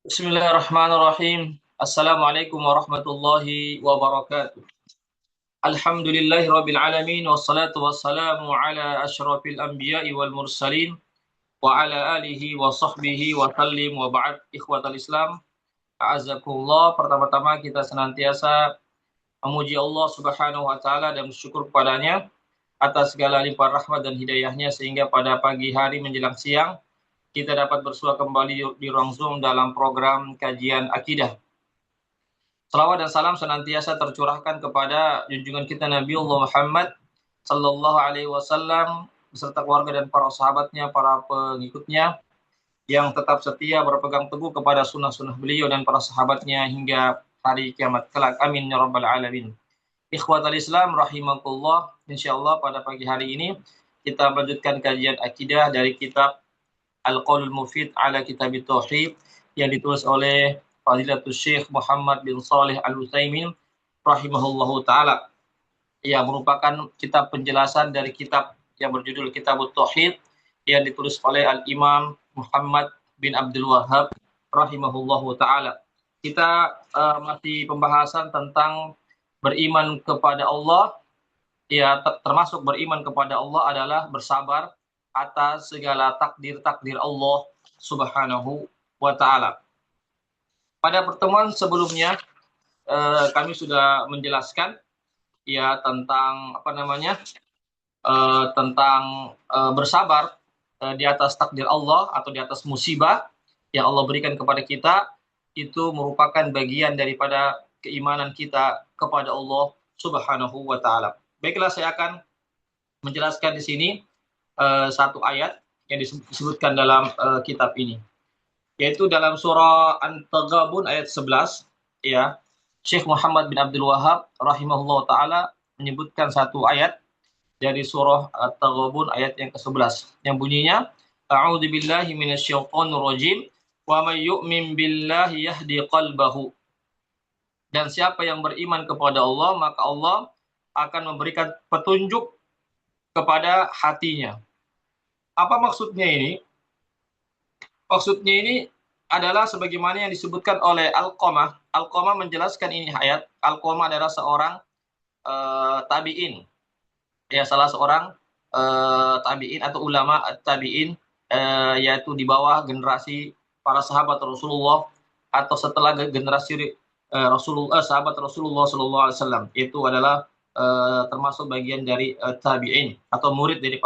Bismillahirrahmanirrahim. Assalamualaikum warahmatullahi wabarakatuh. Alhamdulillahirabbil alamin wassalatu wassalamu ala asyrafil anbiya'i wal mursalin wa ala alihi wa sahbihi wa sallim wa ba'd. Ikhwatal Islam, a'azzakumullah. Pertama-tama kita senantiasa memuji Allah Subhanahu wa taala dan bersyukur kepadanya atas segala limpahan rahmat dan hidayahnya sehingga pada pagi hari menjelang siang kita dapat bersua kembali di ruang Zoom dalam program kajian akidah. Salawat dan salam senantiasa tercurahkan kepada junjungan kita Nabiullah Muhammad sallallahu alaihi wasallam beserta keluarga dan para sahabatnya, para pengikutnya yang tetap setia berpegang teguh kepada sunnah-sunnah beliau dan para sahabatnya hingga hari kiamat kelak. Amin ya rabbal alamin. Ikhwatal Islam rahimakumullah. Insyaallah pada pagi hari ini kita melanjutkan kajian akidah dari kitab Al-Qaulul Mufid ala Kitabit Tauhid yang ditulis oleh Fadilatul Syekh Muhammad bin Shalih Al-Utsaimin rahimahullahu taala. Yang merupakan kitab penjelasan dari kitab yang berjudul Kitabut Tauhid yang ditulis oleh Al-Imam Muhammad bin Abdul Wahhab rahimahullahu taala. Kita masih pembahasan tentang beriman kepada Allah. Ya, termasuk beriman kepada Allah adalah bersabar atas segala takdir-takdir Allah Subhanahu wa taala. Pada pertemuan sebelumnya kami sudah menjelaskan ya tentang bersabar di atas takdir Allah atau di atas musibah yang Allah berikan kepada kita, itu merupakan bagian daripada keimanan kita kepada Allah Subhanahu wa taala. Baiklah, saya akan menjelaskan di sini satu ayat yang disebutkan dalam kitab ini, yaitu dalam surah An-Taghabun ayat 11. Ya, Syekh Muhammad bin Abdul Wahhab rahimahullah taala menyebutkan satu ayat dari surah At-Taghabun ayat yang ke-11 yang bunyinya, a'udzubillahi minasyaitonir rajim, wa may yu'min billahi yahdi qalbahu. Dan siapa yang beriman kepada Allah, maka Allah akan memberikan petunjuk kepada hatinya. Apa maksudnya ini? Maksudnya ini adalah sebagaimana yang disebutkan oleh Al-Qamah. Al-Qamah menjelaskan ini ayat. Al-Qamah adalah seorang tabi'in. Ya, salah seorang tabi'in atau ulama tabi'in, yaitu di bawah generasi para sahabat Rasulullah atau setelah generasi sahabat Rasulullah sallallahu alaihi wasallam. Itu adalah termasuk bagian dari tabi'in atau murid dari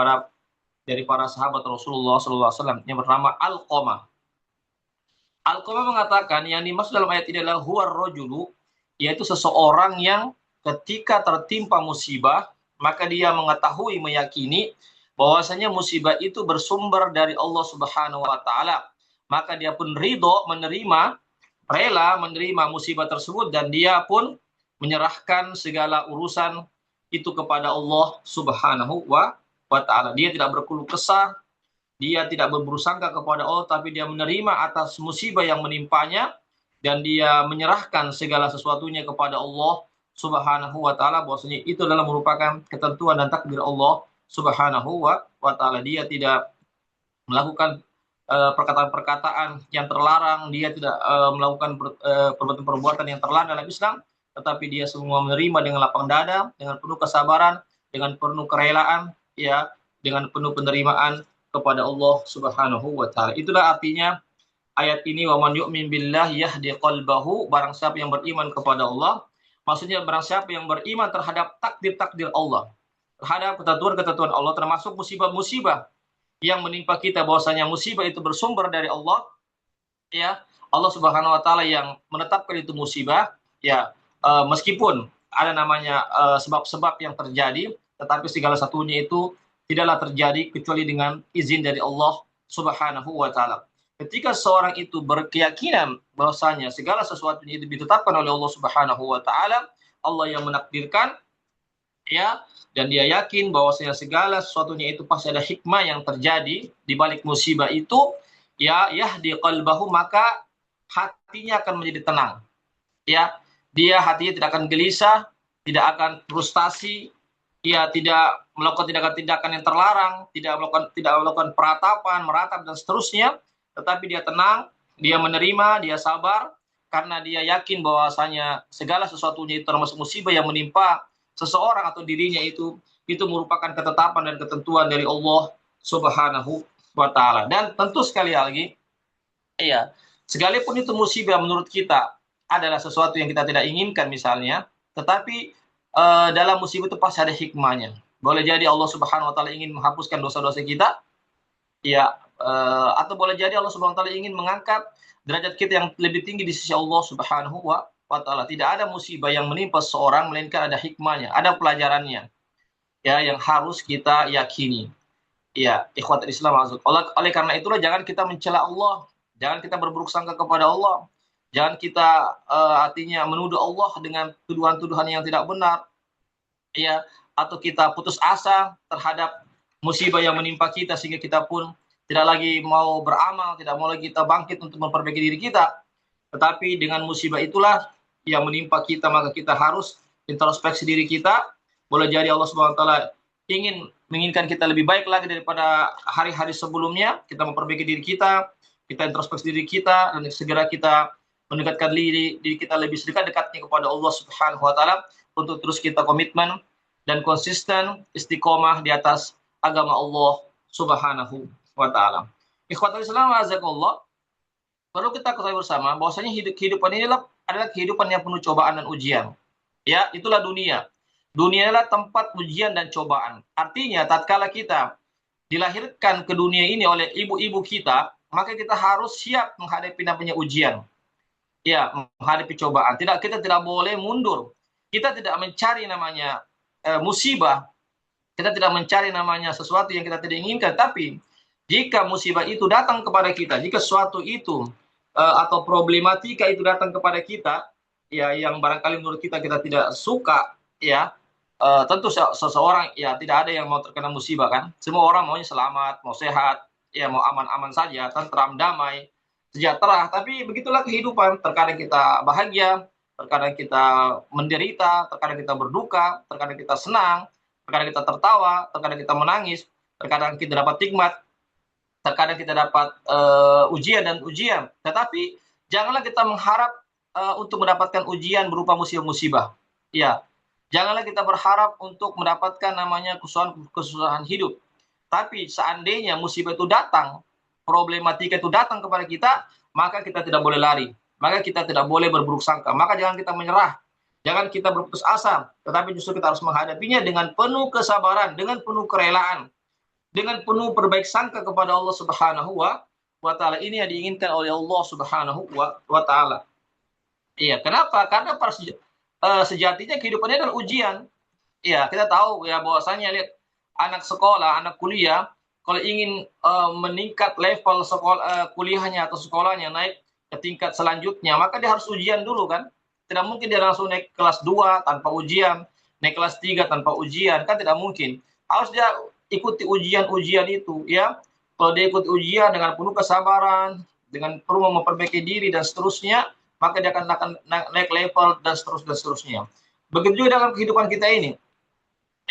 para sahabat Rasulullah sallallahu alaihi wasallam yang bernama Al-Qamah. Al-Qamah mengatakan yang dimaksud dalam ayat ini adalah huwar rajulu, yaitu seseorang yang ketika tertimpa musibah maka dia mengetahui, meyakini bahwasanya musibah itu bersumber dari Allah Subhanahu wa taala. Maka dia pun rela menerima musibah tersebut dan dia pun menyerahkan segala urusan itu kepada Allah Subhanahu wa taala. Dia tidak berkeluh kesah, dia tidak berburuk-sangka kepada Allah, tapi dia menerima atas musibah yang menimpanya dan dia menyerahkan segala sesuatunya kepada Allah Subhanahu wa taala, bahwasanya itu adalah merupakan ketentuan dan takdir Allah Subhanahu wa taala. Dia tidak melakukan perkataan-perkataan yang terlarang, dia tidak melakukan perbuatan-perbuatan yang terlarang dalam Islam, tetapi dia semua menerima dengan lapang dada, dengan penuh kesabaran, dengan penuh kerelaan, ya, dengan penuh penerimaan kepada Allah Subhanahu wa taala. Itulah artinya ayat ini, wa man yu'min billahi yahdi qalbahu, barang siapa yang beriman kepada Allah. Maksudnya barang siapa yang beriman terhadap takdir-takdir Allah, terhadap ketentuan-ketentuan Allah, termasuk musibah-musibah yang menimpa kita, bahwasanya musibah itu bersumber dari Allah, ya. Allah Subhanahu wa taala yang menetapkan itu musibah, ya. Meskipun ada namanya sebab-sebab yang terjadi, tetapi segala satunya itu tidaklah terjadi kecuali dengan izin dari Allah Subhanahu wa taala. Ketika seorang itu berkeyakinan bahwasanya segala sesuatunya itu ditetapkan oleh Allah Subhanahu wa taala, Allah yang menakdirkan, ya, dan dia yakin bahwasanya segala sesuatunya itu pasti ada hikmah yang terjadi di balik musibah itu, ya, yahdi qalbahu, maka hatinya akan menjadi tenang. Ya, dia hatinya tidak akan gelisah, tidak akan frustasi, dia tidak melakukan tindakan-tindakan yang terlarang, tidak melakukan peratapan, meratap dan seterusnya, tetapi dia tenang, Dia menerima, dia sabar, karena dia yakin bahwasanya segala sesuatunya itu termasuk musibah yang menimpa seseorang atau dirinya itu merupakan ketetapan dan ketentuan dari Allah Subhanahu wa taala. Dan tentu sekali lagi, iya, sekalipun itu musibah menurut kita adalah sesuatu yang kita tidak inginkan misalnya, tetapi dalam musibah itu pasti ada hikmahnya. Boleh jadi Allah Subhanahu wa taala ingin menghapuskan dosa-dosa kita, ya, atau boleh jadi Allah Subhanahu wa taala ingin mengangkat derajat kita yang lebih tinggi di sisi Allah Subhanahu wa taala. Tidak ada musibah yang menimpa seorang melainkan ada hikmahnya, ada pelajarannya, ya, yang harus kita yakini. Ya, ikhwatul Islam azza. Oleh karena itulah jangan kita mencela Allah, jangan kita berburuk sangka kepada Allah, jangan kita artinya menuduh Allah dengan tuduhan-tuduhan yang tidak benar, ya, atau kita putus asa terhadap musibah yang menimpa kita sehingga kita pun tidak lagi mau beramal, tidak mau lagi kita bangkit untuk memperbaiki diri kita. Tetapi dengan musibah itulah yang menimpa kita, maka kita harus introspeksi diri kita. Boleh jadi Allah Subhanahu wa taala menginginkan kita lebih baik lagi daripada hari-hari sebelumnya. Kita memperbaiki diri kita introspeksi diri kita, dan segera kita mendekatkan diri kita lebih dekat-dekatnya kepada Allah Subhanahu wa taala untuk terus kita komitmen dan konsisten istiqomah di atas agama Allah Subhanahu wa taala. Ikhwatul Islam azakallah, perlu kita ketahui bersama bahwasanya kehidupan ini adalah kehidupan yang penuh cobaan dan ujian. Ya, itulah dunia. Dunia adalah tempat ujian dan cobaan. Artinya, tatkala kita dilahirkan ke dunia ini oleh ibu-ibu kita, maka kita harus siap menghadapi namanya ujian. Ya, menghadapi cobaan. Kita tidak boleh mundur. Kita tidak mencari namanya musibah. Kita tidak mencari namanya sesuatu yang kita tidak inginkan. Tapi, jika musibah itu datang kepada kita, jika sesuatu itu atau problematika itu datang kepada kita, ya, yang barangkali menurut kita tidak suka, ya, tentu seseorang, ya, tidak ada yang mau terkena musibah kan. Semua orang maunya selamat, mau sehat, ya, mau aman-aman saja, tentram, damai, sejahtera. Tapi begitulah kehidupan. Terkadang kita bahagia, terkadang kita menderita, terkadang kita berduka, terkadang kita senang, terkadang kita tertawa, terkadang kita menangis, terkadang kita dapat nikmat, terkadang kita dapat ujian dan ujian. Tetapi janganlah kita mengharap untuk mendapatkan ujian berupa musibah-musibah. Ya, janganlah kita berharap untuk mendapatkan namanya kesusahan hidup. Tapi seandainya musibah itu datang, problematika itu datang kepada kita, maka kita tidak boleh lari. Maka kita tidak boleh berburuk sangka. Maka jangan kita menyerah. Jangan kita berputus asa. Tetapi justru kita harus menghadapinya dengan penuh kesabaran, dengan penuh kerelaan, dengan penuh berbaik sangka kepada Allah Subhanahu wa taala. Ini yang diinginkan oleh Allah Subhanahu wa taala. Iya, kenapa? Karena sejatinya kehidupannya adalah ujian. Iya, kita tahu ya bahwasanya lihat anak sekolah, anak kuliah, kalau ingin meningkat level kuliahnya atau sekolahnya naik ke tingkat selanjutnya, maka dia harus ujian dulu kan. Tidak mungkin dia langsung naik kelas 2 tanpa ujian, naik kelas 3 tanpa ujian, kan tidak mungkin. Harus dia ikuti ujian-ujian itu, ya. Kalau dia ikuti ujian dengan penuh kesabaran, dengan perlu memperbaiki diri dan seterusnya, maka dia akan naik level dan seterusnya. Begitu juga dalam kehidupan kita ini.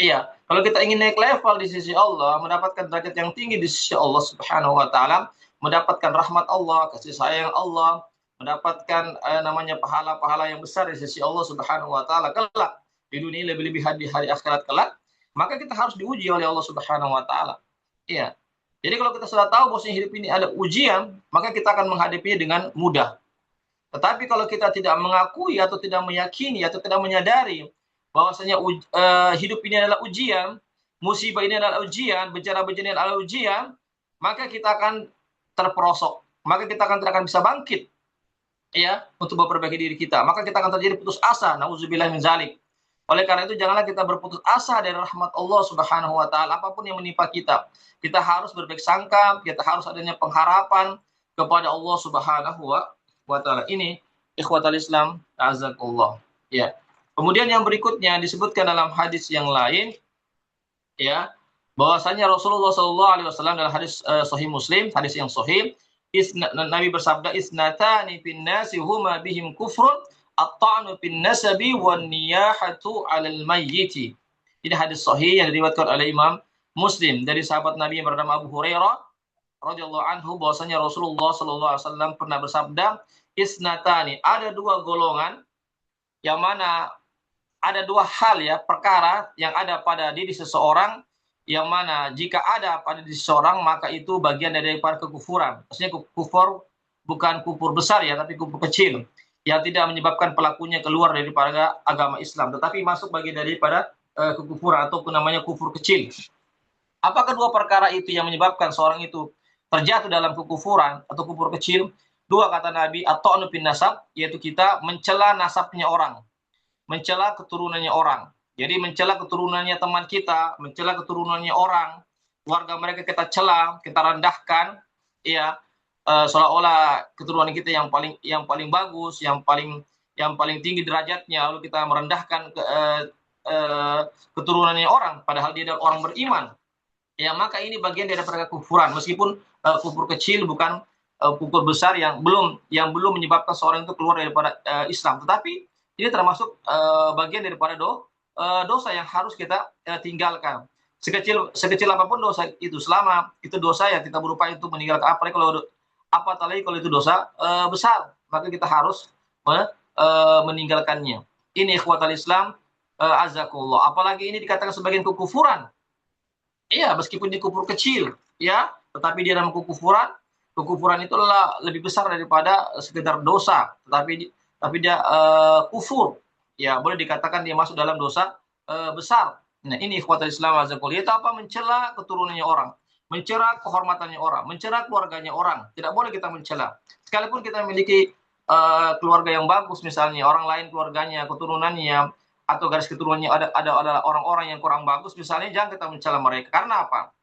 Iya, kalau kita ingin naik level di sisi Allah, mendapatkan derajat yang tinggi di sisi Allah Subhanahu wa taala, mendapatkan rahmat Allah, kasih sayang Allah, mendapatkan namanya pahala-pahala yang besar di sisi Allah Subhanahu wa taala kelak di dunia, lebih-lebih di hari akhirat kelak, maka kita harus diuji oleh Allah Subhanahu wa taala. Iya. Jadi kalau kita sudah tahu bahwa hidup ini ada ujian, maka kita akan menghadapinya dengan mudah. Tetapi kalau kita tidak mengakui atau tidak meyakini atau tidak menyadari bahwasanya hidup ini adalah ujian, musibah ini adalah ujian, bencana-bencana ini adalah ujian, maka kita akan terperosok, maka kita tidak akan bisa bangkit, ya, untuk memperbaiki diri kita. Maka kita akan terjadi putus asa, nauzubillah min zalik. Oleh karena itu janganlah kita berputus asa dari rahmat Allah Subhanahu wa taala apapun yang menimpa kita. Kita harus berbaik sangka, kita harus adanya pengharapan kepada Allah Subhanahu wa taala. Ini ikhwatal Islam azakullah. Ya. Kemudian yang berikutnya disebutkan dalam hadis yang lain, ya, bahwasanya Rasulullah SAW dalam hadis sahih Muslim, hadis yang sahih, Nabi bersabda, isnatani fin nasi huma bihim kufrun at-ta'nu bin nasabi wan niyahatu 'alal mayyit. Ini hadis sahih yang diriwayatkan oleh Imam Muslim dari sahabat Nabi yang bernama Abu Hurairah. radhiyallahu anhu bahwasanya Rasulullah sallallahu alaihi wasallam pernah bersabda, isnatani, ada dua golongan yang mana ada dua hal ya, perkara yang ada pada diri seseorang yang mana jika ada pada diri seseorang maka itu bagian daripada kekufuran. Maksudnya kufur bukan kufur besar ya, tapi kufur kecil yang tidak menyebabkan pelakunya keluar daripada agama Islam, tetapi masuk bagian daripada kekufuran ataupun namanya kufur kecil. Apa kedua perkara itu yang menyebabkan seorang itu terjatuh dalam kekufuran atau kufur kecil? Dua kata Nabi, at-ta'nu fin nasab, yaitu kita mencela nasabnya orang, mencela keturunannya orang. Jadi mencela keturunannya teman kita, mencela keturunannya orang, keluarga mereka kita cela, kita rendahkan, ya, seolah-olah keturunan kita yang paling bagus, yang paling tinggi derajatnya, lalu kita merendahkan keturunannya orang, padahal dia adalah orang beriman. Ya, maka ini bagian daripada kekufuran, meskipun kufur kecil, bukan kufur besar yang belum menyebabkan seorang itu keluar daripada Islam, tetapi ini termasuk bagian daripada dosa yang harus kita tinggalkan. Sekecil apapun dosa itu, selama itu dosa yang kita berupaya untuk meninggalkan, apalagi kalau itu dosa besar, maka kita harus meninggalkannya. Ini ikhwatal Islam, azakullah. Apalagi ini dikatakan sebagian kekufuran. Iya, meskipun di kufur kecil, ya, tetapi dia dalam kekufuran itu lebih besar daripada sekedar dosa, tetapi dia kufur. Ya, boleh dikatakan dia masuk dalam dosa besar. Nah, ini ikhwatul Islam azakullah. Itu apa? Mencela keturunannya orang, mencela kehormatannya orang, mencela keluarganya orang. Tidak boleh kita mencela. Sekalipun kita memiliki keluarga yang bagus, misalnya orang lain keluarganya, keturunannya atau garis keturunannya ada orang-orang yang kurang bagus, misalnya, jangan kita mencela mereka. Karena apa?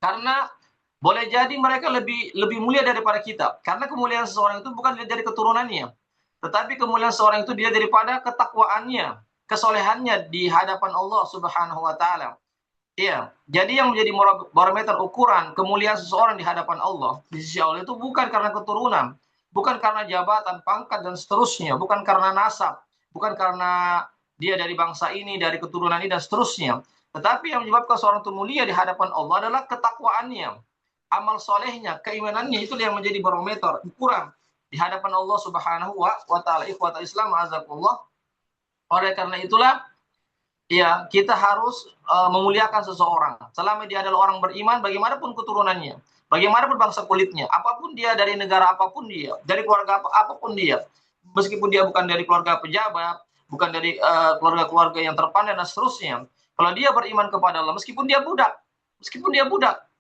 Karena boleh jadi mereka lebih mulia daripada kita. Karena kemuliaan seseorang itu bukan dari keturunannya, tetapi kemuliaan seseorang itu dia daripada ketakwaannya, kesolehannya di hadapan Allah Subhanahu wa taala. Iya, jadi yang menjadi barometer ukuran kemuliaan seseorang di hadapan Allah, di sisi Allah, itu bukan karena keturunan, bukan karena jabatan, pangkat dan seterusnya, bukan karena nasab, bukan karena dia dari bangsa ini, dari keturunan ini dan seterusnya. Tetapi yang menyebabkan seorang itu mulia di hadapan Allah adalah ketakwaannya, amal solehnya, keimanannya, itu yang menjadi barometer ukuran di hadapan Allah Subhanahu wa taala. Ikhwatul Islam azakullah. Oleh karena itulah, ya, kita harus memuliakan seseorang selama dia adalah orang beriman, bagaimanapun keturunannya, bagaimanapun bangsa kulitnya, apapun dia, dari negara apapun dia, dari keluarga apapun dia, meskipun dia bukan dari keluarga pejabat, bukan dari keluarga-keluarga yang terpandang dan seterusnya. Kalau dia beriman kepada Allah, meskipun dia budak,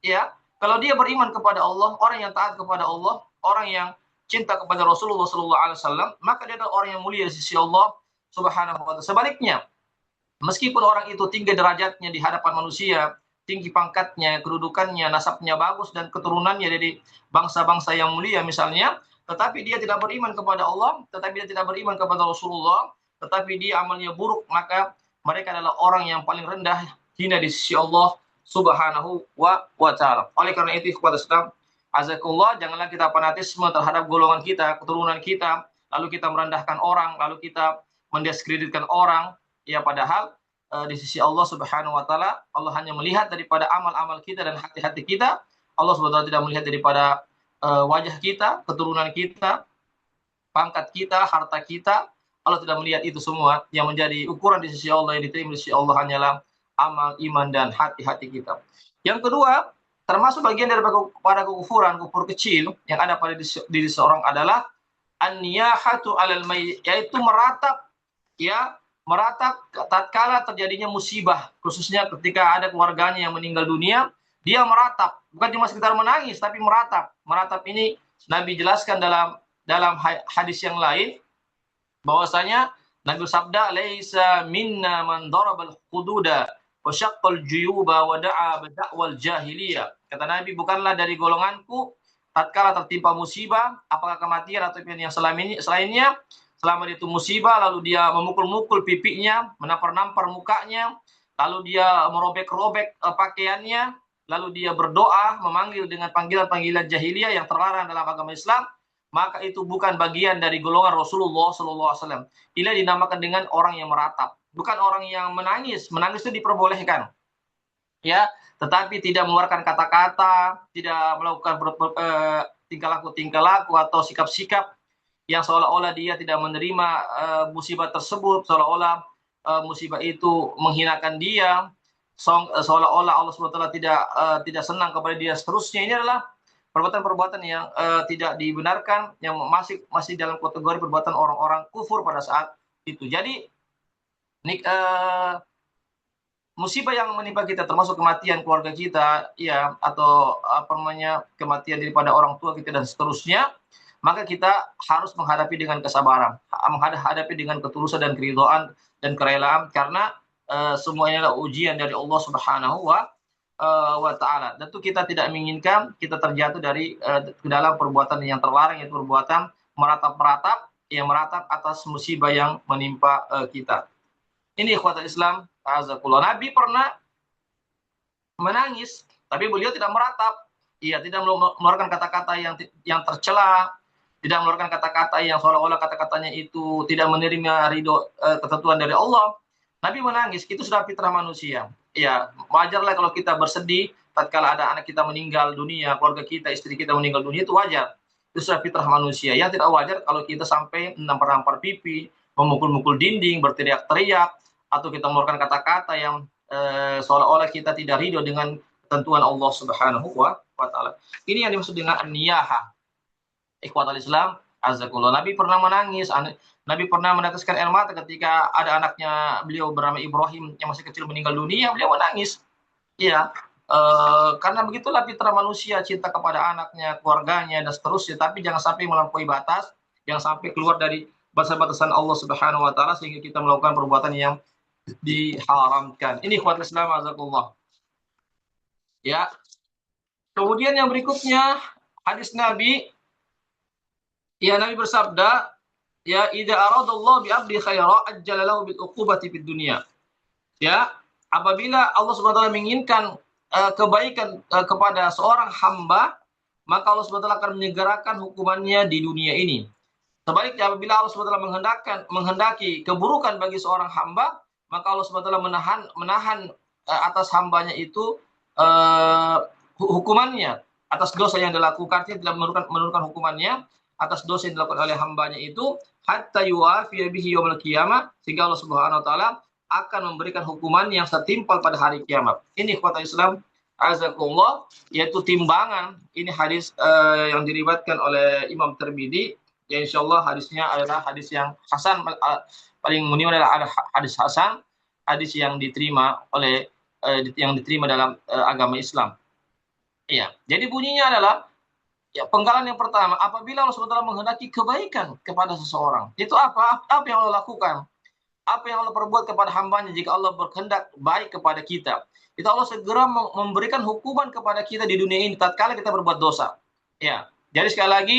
ya, kalau dia beriman kepada Allah, orang yang taat kepada Allah, orang yang cinta kepada Rasulullah SAW, maka dia adalah orang yang mulia di sisi Allah Subhanahu wa taala. Sebaliknya, meskipun orang itu tinggi derajatnya di hadapan manusia, tinggi pangkatnya, kedudukannya, nasabnya bagus dan keturunannya dari bangsa-bangsa yang mulia misalnya, tetapi dia tidak beriman kepada Allah, tetapi dia tidak beriman kepada Rasulullah, tetapi dia amalnya buruk, maka mereka adalah orang yang paling rendah, hina di sisi Allah Subhanahu wa taala. Oleh karena itu, kepada Islam azakullah, janganlah kita fanatisme terhadap golongan kita, keturunan kita, lalu kita merendahkan orang, lalu kita mendiskreditkan orang. Ya, padahal di sisi Allah Subhanahu wa taala, Allah hanya melihat daripada amal-amal kita dan hati-hati kita. Allah Subhanahu wa taala tidak melihat daripada wajah kita, keturunan kita, pangkat kita, harta kita. Allah tidak melihat itu semua. Yang menjadi ukuran di sisi Allah, yang diterima di sisi Allah, hanyalah amal, iman dan hati-hati kita. Yang kedua, termasuk bagian daripada kekufuran, kufur kecil yang ada pada diri seorang adalah an-niyahatu 'alal mayyit, yaitu meratap, ya, meratap tatkala terjadinya musibah, khususnya ketika ada keluarganya yang meninggal dunia, dia meratap, bukan cuma sekedar menangis, tapi meratap. Meratap ini Nabi jelaskan dalam hadis yang lain, bahwasanya Nabi bersabda, "Laisa minna man darabal hududa wa syaqqal juyuba wa da'a bid'awal jahiliyah." Kata Nabi, bukanlah dari golonganku tatkala tertimpa musibah, apakah kematian atau yang selainnya, selama itu musibah, lalu dia memukul-mukul pipinya, menampar-nampar mukanya, lalu dia merobek-robek pakaiannya, lalu dia berdoa, memanggil dengan panggilan-panggilan jahiliyah yang terlarang dalam agama Islam, maka itu bukan bagian dari golongan Rasulullah SAW. Ini dinamakan dengan orang yang meratap, bukan orang yang menangis. Menangis itu diperbolehkan, ya, tetapi tidak mengeluarkan kata-kata, tidak melakukan tingkah laku atau sikap-sikap yang seolah-olah dia tidak menerima musibah tersebut, seolah-olah musibah itu menghinakan dia, seolah-olah Allah SWT tidak senang kepada dia. Seterusnya ini adalah perbuatan-perbuatan yang tidak dibenarkan, yang masih dalam kategori perbuatan orang-orang kufur pada saat itu. Jadi musibah yang menimpa kita, termasuk kematian keluarga kita, ya, atau apa namanya, kematian daripada orang tua kita dan seterusnya, maka kita harus menghadapi dengan kesabaran, menghadapi dengan ketulusan dan keridhaan dan kerelaan, karena semuanya adalah ujian dari Allah Subhanahu wa Ta'ala. Tentu kita tidak menginginkan kita terjatuh dari ke dalam perbuatan yang terlarang, yaitu perbuatan meratap atas musibah yang menimpa kita. Ini ikhwatul Islam, azakullah. Nabi pernah menangis, tapi beliau tidak meratap. Ia tidak mengeluarkan kata-kata yang tercela, tidak mengeluarkan kata-kata yang seolah-olah kata-katanya itu tidak menerima ridho ketentuan dari Allah. Nabi menangis, itu sudah fitrah manusia. Ya, wajarlah kalau kita bersedih tatkala ada anak kita meninggal dunia, keluarga kita, istri kita meninggal dunia, itu wajar. Itu sudah fitrah manusia. Yang tidak wajar kalau kita sampai nampar-nampar pipi, memukul-mukul dinding, berteriak-teriak, atau kita mengeluarkan kata-kata yang seolah-olah kita tidak ridho dengan ketentuan Allah Subhanahu wa Ta'ala. Ini yang dimaksud dengan an-niyaha. Ikhwatul Islam, azakullah. Nabi pernah menangis, Nabi pernah meneteskan air mata ketika ada anaknya beliau bernama Ibrahim yang masih kecil meninggal dunia, beliau menangis. Iya, karena begitulah fitrah manusia, cinta kepada anaknya, keluarganya, dan seterusnya. Tapi jangan sampai melampaui batas, jangan sampai keluar dari batasan-batasan Allah Subhanahu wa Ta'ala sehingga kita melakukan perbuatan yang diharamkan. Ini ikhwatul Islam, azakullah. Ya. Kemudian yang berikutnya hadis Nabi, ya, Nabi bersabda, ya, idza aradallahu bi 'abdi khaira ajjala lahu bil uqubati fid dunya. Ya, apabila Allah Subhanahu wa taala menginginkan kebaikan kepada seorang hamba, maka Allah Subhanahu wa taala akan menyegerakan hukumannya di dunia ini. Sebaliknya apabila Allah Subhanahu wa taala menghendaki keburukan bagi seorang hamba, maka Allah Subhanahu wa taala menahan atas hambanya itu hukumannya atas dosa yang dilakukan, tidak menurunkan hukumannya atas dosa yang dilakukan oleh hambanya itu, hatta yuwafiya bihi yaumil qiyamah, sehingga Allah Subhanahu wa taala akan memberikan hukuman yang setimpal pada hari kiamat. Ini ikhwatul Islam, azakumullah, yaitu timbangan. Ini hadis yang diriwayatkan oleh Imam Tirmidzi, ya, insyaallah hadisnya adalah hadis yang hasan, paling munim adalah hadis hasan, hadis yang diterima dalam agama Islam. Iya, jadi bunyinya adalah, ya, penggalan yang pertama, apabila Allah SWT menghendaki kebaikan kepada seseorang, itu apa yang Allah lakukan? Apa yang Allah perbuat kepada hambanya jika Allah berkehendak baik kepada kita? Itu Allah segera memberikan hukuman kepada kita di dunia ini tatkala kita berbuat dosa. Ya, jadi sekali lagi,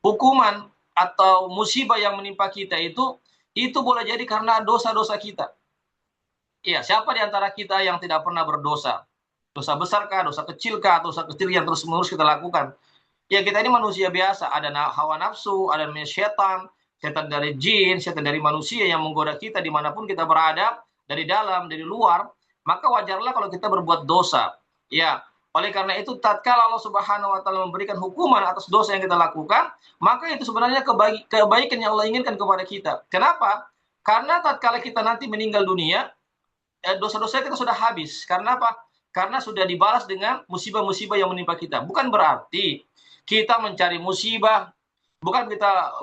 hukuman atau musibah yang menimpa kita itu boleh jadi karena dosa-dosa kita. Ya, siapa di antara kita yang tidak pernah berdosa? Dosa besarkah, dosa kecilkah, dosa kecil yang terus-menerus kita lakukan? Ya, kita ini manusia biasa, ada hawa nafsu, ada setan dari jin, setan dari manusia yang menggoda kita dimanapun kita berada, dari dalam, dari luar, maka wajarlah kalau kita berbuat dosa. Ya, oleh karena itu tatkala Allah Subhanahu wa taala memberikan hukuman atas dosa yang kita lakukan, maka itu sebenarnya kebaikan yang Allah inginkan kepada kita. Kenapa? Karena tatkala kita nanti meninggal dunia, dosa-dosa kita sudah habis. Karena apa? Karena sudah dibalas dengan musibah-musibah yang menimpa kita. Bukan berarti kita mencari musibah, bukan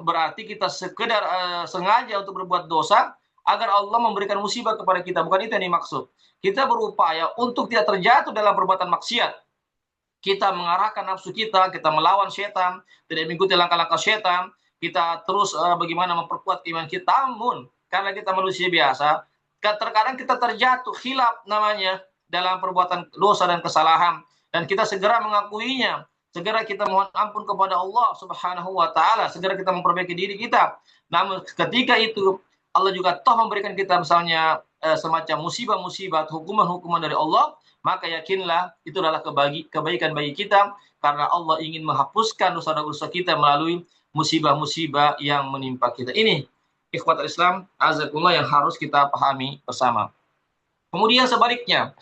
berarti kita sekedar sengaja untuk berbuat dosa agar Allah memberikan musibah kepada kita. Bukan itu yang dimaksud. Kita berupaya untuk tidak terjatuh dalam perbuatan maksiat. Kita mengarahkan nafsu kita melawan setan, tidak mengikuti langkah-langkah setan, kita terus bagaimana memperkuat iman kita. Namun karena kita manusia biasa, terkadang kita terjatuh khilaf namanya dalam perbuatan dosa dan kesalahan, dan kita segera mengakuinya, segera kita mohon ampun kepada Allah Subhanahu wa taala, segera kita memperbaiki diri kita. Namun ketika itu Allah juga toh memberikan kita misalnya semacam musibah-musibah, hukuman-hukuman dari Allah, maka yakinlah itu adalah kebaikan bagi kita, karena Allah ingin menghapuskan dosa-dosa kita melalui musibah-musibah yang menimpa kita. Ini ikhwatul Islam, azakumullah, yang harus kita pahami bersama. Kemudian sebaliknya,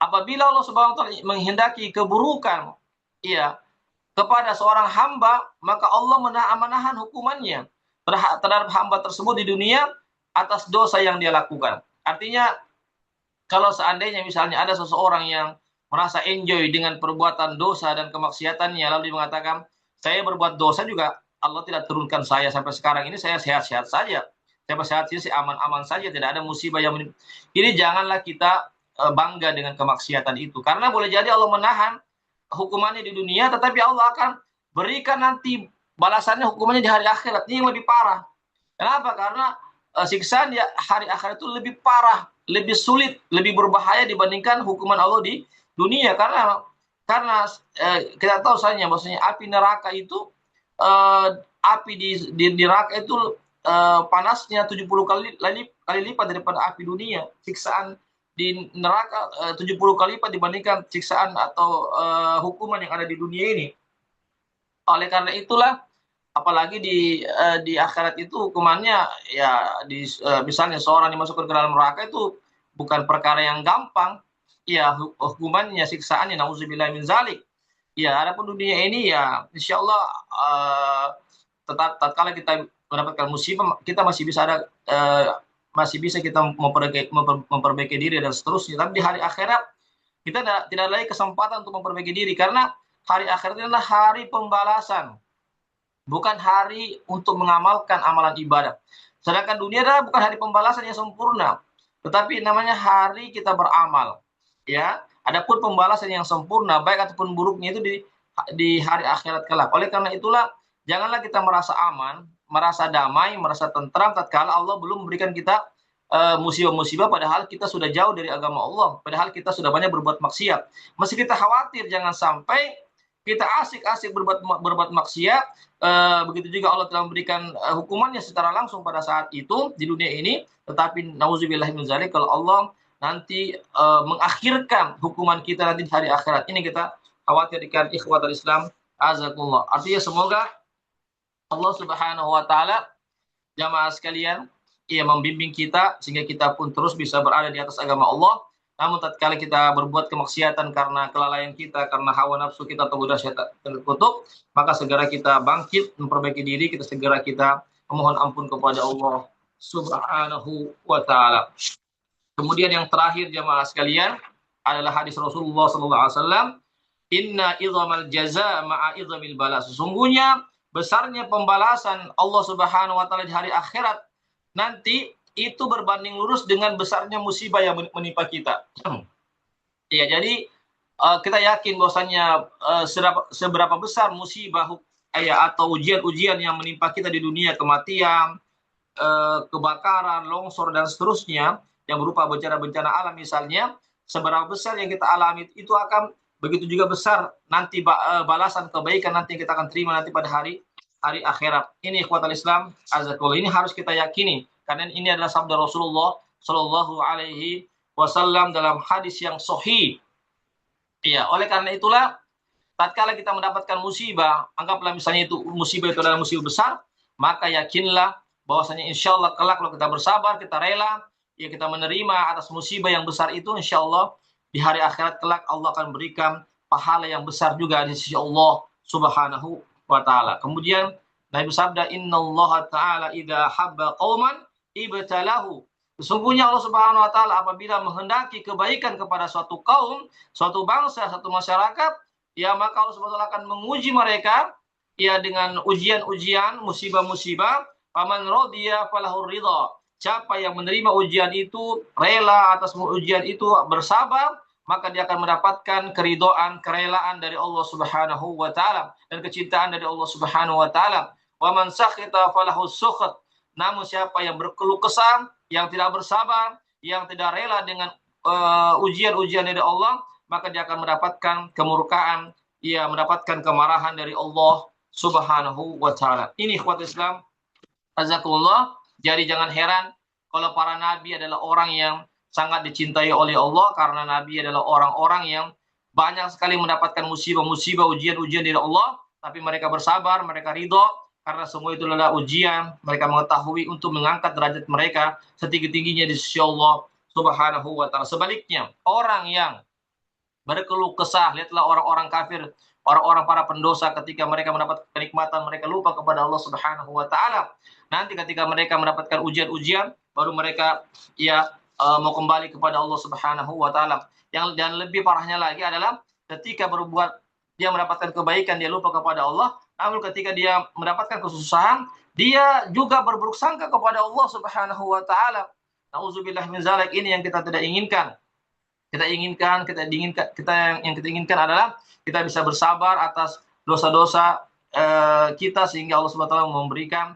Apabila Allah Subhanahu wa taala menghendaki keburukan, iya, kepada seorang hamba, maka Allah menahan hukumannya terhadap hamba tersebut di dunia atas dosa yang dia lakukan. Artinya, kalau seandainya misalnya ada seseorang yang merasa enjoy dengan perbuatan dosa dan kemaksiatannya, lalu dia mengatakan, saya berbuat dosa juga, Allah tidak turunkan saya sampai sekarang ini, saya sehat-sehat saja. Saya sehat sih, aman-aman saja, tidak ada musibah yang ini. Janganlah kita bangga dengan kemaksiatan itu, karena boleh jadi Allah menahan hukumannya di dunia, tetapi Allah akan berikan nanti balasannya, hukumannya di hari akhirat. Ini yang lebih parah. Kenapa? Karena siksaan di hari akhirat itu lebih parah, lebih sulit, lebih berbahaya dibandingkan hukuman Allah di dunia. Karena kita tahu saja bahwasanya api neraka itu, api di neraka itu panasnya 70 kali lipat daripada api dunia. Siksaan di neraka 70 kali lipat dibandingkan siksaan atau hukuman yang ada di dunia ini. Oleh karena itulah, apalagi di akhirat itu hukumannya ya misalnya seorang dimasukkan ke dalam neraka itu bukan perkara yang gampang. Ya, hukumannya, siksaannya, nauzubillah min zalik. Ya, adapun dunia ini ya insyaallah tatkala kita mendapatkan musibah, kita masih bisa kita memperbaiki diri dan seterusnya. Tapi di hari akhirat kita tidak lagi kesempatan untuk memperbaiki diri, karena hari akhirat adalah hari pembalasan, bukan hari untuk mengamalkan amalan ibadah. Sedangkan dunia adalah bukan hari pembalasan yang sempurna, tetapi namanya hari kita beramal. Ya, adapun pembalasan yang sempurna baik ataupun buruknya itu di hari akhirat kelak. Oleh karena itulah, janganlah kita merasa aman, merasa damai, merasa tentram tatkala Allah belum memberikan kita musibah-musibah, padahal kita sudah jauh dari agama Allah, padahal kita sudah banyak berbuat maksiat. Masih kita khawatir jangan sampai kita asik-asik berbuat maksiat, begitu juga Allah telah memberikan hukumannya secara langsung pada saat itu di dunia ini, tetapi nauzubillah min dzalik, kalau Allah nanti mengakhirkan hukuman kita nanti di hari akhirat, ini kita khawatirkan ikhwatul Islam azakumullah. Artinya semoga Allah Subhanahu wa taala, jamaah sekalian, ia membimbing kita sehingga kita pun terus bisa berada di atas agama Allah. Namun tatkala kita berbuat kemaksiatan karena kelalaian kita, karena hawa nafsu kita atau godaan syaitan terkutuk, maka segera kita bangkit, memperbaiki diri, segera kita memohon ampun kepada Allah Subhanahu wa taala. Kemudian yang terakhir jamaah sekalian adalah hadis Rasulullah sallallahu alaihi wasallam, inna idzamal jazaa ma'a idzamil bala. Sesungguhnya besarnya pembalasan Allah Subhanahu wa taala di hari akhirat nanti itu berbanding lurus dengan besarnya musibah yang menimpa kita. Ya, jadi kita yakin bahwasanya seberapa besar musibah atau ujian-ujian yang menimpa kita di dunia, kematian, kebakaran, longsor dan seterusnya yang berupa bencana-bencana alam misalnya, seberapa besar yang kita alami itu akan begitu juga besar nanti balasan kebaikan nanti yang kita akan terima nanti pada hari akhirat. Ini ikhwatul Islam azakullah, ini harus kita yakini, karena ini adalah sabda Rasulullah Shallallahu Alaihi Wasallam dalam hadis yang sahih. Ya, oleh karena itulah, tatkala kita mendapatkan musibah, anggaplah misalnya itu musibah itu adalah musibah besar, maka yakinlah bahwasanya insya Allah kelak kalau kita bersabar, kita rela, ya kita menerima atas musibah yang besar itu, insya Allah di hari akhirat kelak Allah akan berikan pahala yang besar juga di sisi Allah Subhanahu wa taala. Kemudian Nabi bersabda, innallaha ta'ala idza habba qauman ibtalahu. Sesungguhnya Allah Subhanahu wa taala apabila menghendaki kebaikan kepada suatu kaum, suatu bangsa, satu masyarakat, ya maka Allah Subhanahu wa taala akan menguji mereka ya dengan ujian-ujian, musibah-musibah. Faman radiya falahur ridha. Siapa yang menerima ujian itu, rela atas ujian itu, bersabar, maka dia akan mendapatkan keridhaan, kerelaan dari Allah Subhanahu wa taala dan kecintaan dari Allah Subhanahu wa taala. Wa man sakhita falahu sukhat. Namun siapa yang berkeluh kesah, yang tidak bersabar, yang tidak rela dengan ujian-ujian dari Allah, maka dia akan mendapatkan kemurkaan, ia mendapatkan kemarahan dari Allah Subhanahu wa taala. Ini ikhwatul Islam azakumullah. Jadi jangan heran kalau para nabi adalah orang yang sangat dicintai oleh Allah, karena nabi adalah orang-orang yang banyak sekali mendapatkan musibah-musibah, ujian-ujian dari Allah, tapi mereka bersabar, mereka ridho, karena semua itu adalah ujian. Mereka mengetahui untuk mengangkat derajat mereka setinggi-tingginya di sisi Allah Subhanahu wa taala. Sebaliknya, orang yang berkeluh kesah. Lihatlah orang-orang kafir, orang-orang para pendosa ketika mereka mendapat kenikmatan, mereka lupa kepada Allah Subhanahu wa taala. Nanti ketika mereka mendapatkan ujian-ujian, baru mereka ya mau kembali kepada Allah Subhanahu wa taala. Yang dan lebih parahnya lagi adalah ketika berbuat dia mendapatkan kebaikan, dia lupa kepada Allah, namun ketika dia mendapatkan kesusahan, dia juga berburuk sangka kepada Allah Subhanahu wa taala. Nauzubillah min zalik. Ini yang kita tidak inginkan. Yang kita inginkan adalah kita bisa bersabar atas dosa-dosa kita, sehingga Allah Subhanahu wa taala memberikan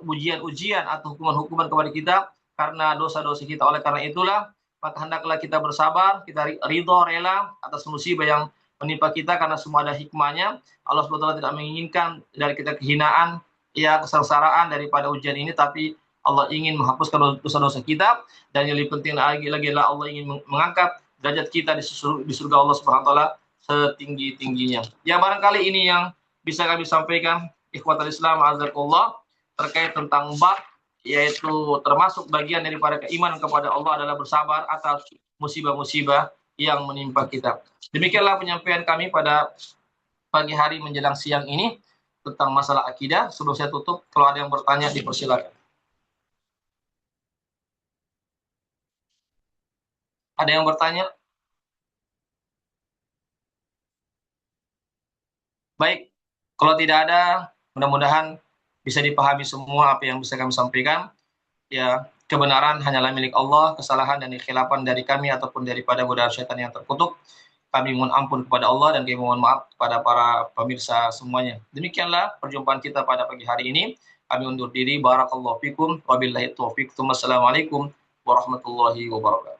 ujian-ujian atau hukuman-hukuman kepada kita karena dosa-dosa kita. Oleh karena itulah, maka hendaklah kita bersabar, kita ridho, rela atas musibah yang menimpa kita, karena semua ada hikmahnya. Allah Subhanahu wa taala tidak menginginkan dari kita kehinaan, ya kesengsaraan daripada ujian ini, tapi Allah ingin menghapuskan dosa-dosa kita, dan yang lebih penting lagi adalah Allah ingin mengangkat derajat kita di surga Allah Subhanahu wa taala setinggi-tingginya. Ya, barangkali ini yang bisa kami sampaikan ikhwatul Islam azakullah terkait tentang bab, yaitu termasuk bagian daripada keimanan kepada Allah adalah bersabar atas musibah-musibah yang menimpa kita. Demikianlah penyampaian kami pada pagi hari menjelang siang ini tentang masalah akidah. Sebelum saya tutup, kalau ada yang bertanya dipersilakan. Ada yang bertanya? Baik, kalau tidak ada, mudah-mudahan bisa dipahami semua apa yang bisa kami sampaikan. Ya, kebenaran hanyalah milik Allah, kesalahan dan kekhilafan dari kami ataupun daripada godaan syaitan yang terkutuk, kami mohon ampun kepada Allah, dan kami mohon maaf kepada para pemirsa semuanya. Demikianlah perjumpaan kita pada pagi hari ini. Kami undur diri. Barakallahu fikum. Wabillahi taufiq. Wassalamualaikum warahmatullahi wabarakatuh.